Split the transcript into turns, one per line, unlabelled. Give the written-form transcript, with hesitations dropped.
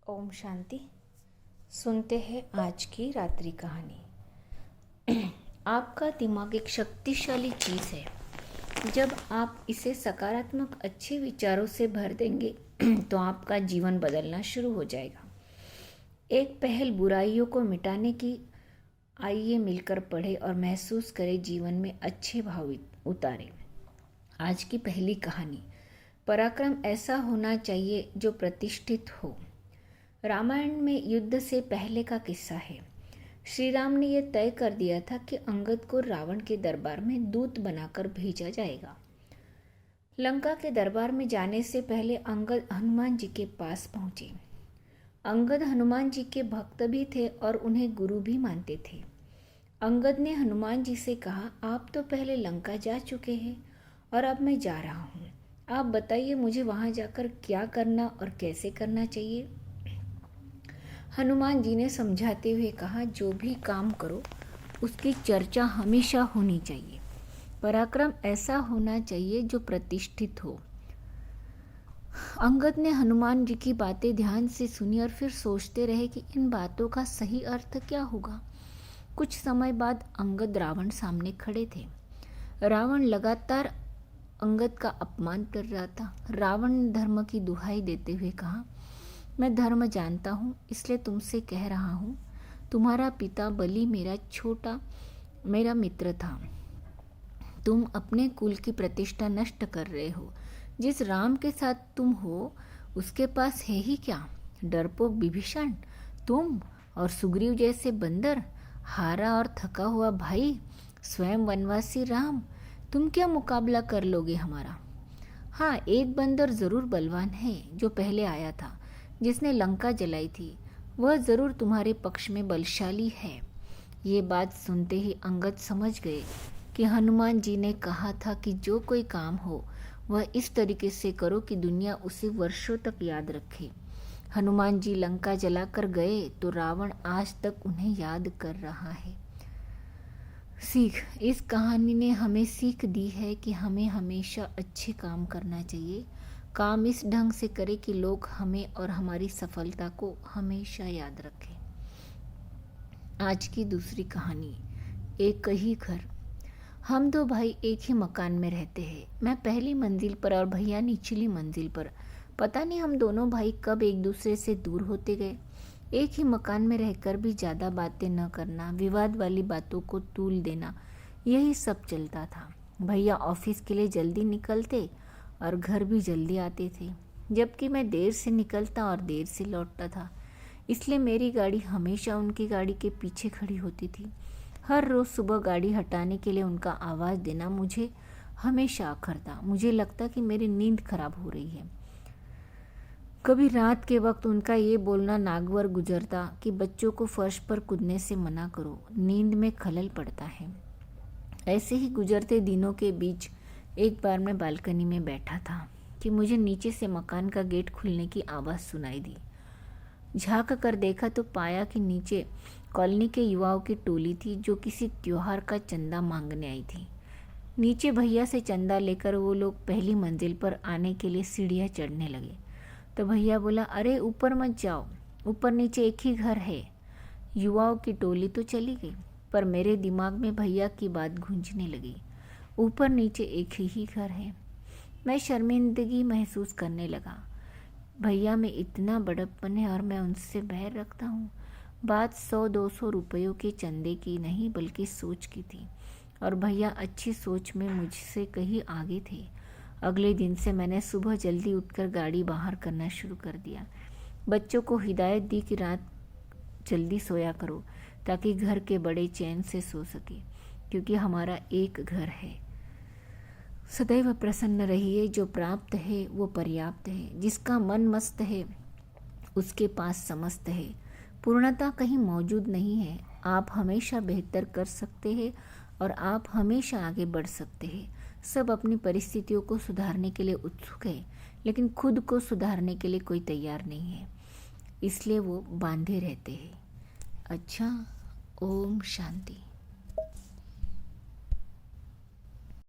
ओम शांति। सुनते हैं आज की रात्रि कहानी। आपका दिमाग एक शक्तिशाली चीज़ है। जब आप इसे सकारात्मक अच्छे विचारों से भर देंगे तो आपका जीवन बदलना शुरू हो जाएगा। एक पहल बुराइयों को मिटाने की। आइए मिलकर पढ़े और महसूस करें, जीवन में अच्छे भाव उतारे। आज की पहली कहानी, पराक्रम ऐसा होना चाहिए जो प्रतिष्ठित हो। रामायण में युद्ध से पहले का किस्सा है। श्री राम ने यह तय कर दिया था कि अंगद को रावण के दरबार में दूत बनाकर भेजा जाएगा। लंका के दरबार में जाने से पहले अंगद हनुमान जी के पास पहुंचे। अंगद हनुमान जी के भक्त भी थे और उन्हें गुरु भी मानते थे। अंगद ने हनुमान जी से कहा, आप तो पहले लंका जा चुके हैं और अब मैं जा रहा हूँ। आप बताइए मुझे वहाँ जाकर क्या करना और कैसे करना चाहिए। हनुमान जी ने समझाते हुए कहा, जो भी काम करो उसकी चर्चा हमेशा होनी चाहिए। पराक्रम ऐसा होना चाहिए जो प्रतिष्ठित हो। अंगद ने हनुमान जी की बातें ध्यान से सुनी और फिर सोचते रहे कि इन बातों का सही अर्थ क्या होगा। कुछ समय बाद अंगद रावण सामने खड़े थे। रावण लगातार अंगद का अपमान कर रहा था। रावण ने धर्म की दुहाई देते हुए कहा, मैं धर्म जानता हूँ, इसलिए तुमसे कह रहा हूँ, तुम्हारा पिता बलि मेरा मित्र था। तुम अपने कुल की प्रतिष्ठा नष्ट कर रहे हो। जिस राम के साथ तुम हो उसके पास है ही क्या? डरपोक विभीषण, तुम और सुग्रीव जैसे बंदर, हारा और थका हुआ भाई, स्वयं वनवासी राम, तुम क्या मुकाबला कर लोगे हमारा? हाँ, एक बंदर जरूर बलवान है जो पहले आया था, जिसने लंका जलाई थी। वह जरूर तुम्हारे पक्ष में बलशाली है। ये बात सुनते ही अंगद समझ गए कि हनुमान जी ने कहा था कि जो कोई काम हो वह इस तरीके से करो कि दुनिया उसे वर्षों तक याद रखे। हनुमान जी लंका जलाकर गए तो रावण आज तक उन्हें याद कर रहा है। सीख, इस कहानी ने हमें सीख दी है कि हमें हमेशा अच्छे काम करना चाहिए। काम इस ढंग से करें कि लोग हमें और हमारी सफलता को हमेशा याद रखें। आज की दूसरी कहानी, एक ही घर। हम दो भाई एक ही मकान में रहते हैं। मैं पहली मंजिल पर और भैया निचली मंजिल पर। पता नहीं हम दोनों भाई कब एक दूसरे से दूर होते गए। एक ही मकान में रहकर भी ज़्यादा बातें न करना, विवाद वाली बातों को तूल देना, यही सब चलता था। भैया ऑफिस के लिए जल्दी निकलते और घर भी जल्दी आते थे, जबकि मैं देर से निकलता और देर से लौटता था। इसलिए मेरी गाड़ी हमेशा उनकी गाड़ी के पीछे खड़ी होती थी। हर रोज़ सुबह गाड़ी हटाने के लिए उनका आवाज़ देना मुझे हमेशा अखरता। मुझे लगता कि मेरी नींद खराब हो रही है। कभी रात के वक्त उनका ये बोलना नागवर गुजरता कि बच्चों को फर्श पर कूदने से मना करो, नींद में खलल पड़ता है। ऐसे ही गुजरते दिनों के बीच एक बार मैं बालकनी में बैठा था कि मुझे नीचे से मकान का गेट खुलने की आवाज़ सुनाई दी। झांक कर देखा तो पाया कि नीचे कॉलोनी के युवाओं की टोली थी जो किसी त्योहार का चंदा मांगने आई थी। नीचे भैया से चंदा लेकर वो लोग पहली मंजिल पर आने के लिए सीढ़ियाँ चढ़ने लगे। तो भैया बोला, अरे ऊपर मत जाओ, ऊपर नीचे एक ही घर है। युवाओं की टोली तो चली गई, पर मेरे दिमाग में भैया की बात गूंजने लगी, ऊपर नीचे एक ही घर है। मैं शर्मिंदगी महसूस करने लगा। भैया में इतना बड़प्पन है और मैं उनसे बैर रखता हूँ। बात 100-200 रुपयों के चंदे की नहीं बल्कि सोच की थी, और भैया अच्छी सोच में मुझसे कहीं आगे थे। अगले दिन से मैंने सुबह जल्दी उठकर गाड़ी बाहर करना शुरू कर दिया। बच्चों को हिदायत दी कि रात जल्दी सोया करो ताकि घर के बड़े चैन से सो सके, क्योंकि हमारा एक घर है। सदैव प्रसन्न रहिए, जो प्राप्त है वो पर्याप्त है। जिसका मन मस्त है उसके पास समस्त है। पूर्णता कहीं मौजूद नहीं है। आप हमेशा बेहतर कर सकते हैं और आप हमेशा आगे बढ़ सकते हैं। सब अपनी परिस्थितियों को सुधारने के लिए उत्सुक है, लेकिन खुद को सुधारने के लिए कोई तैयार नहीं है, इसलिए वो बांधे रहते हैं। अच्छा, ओम शांति।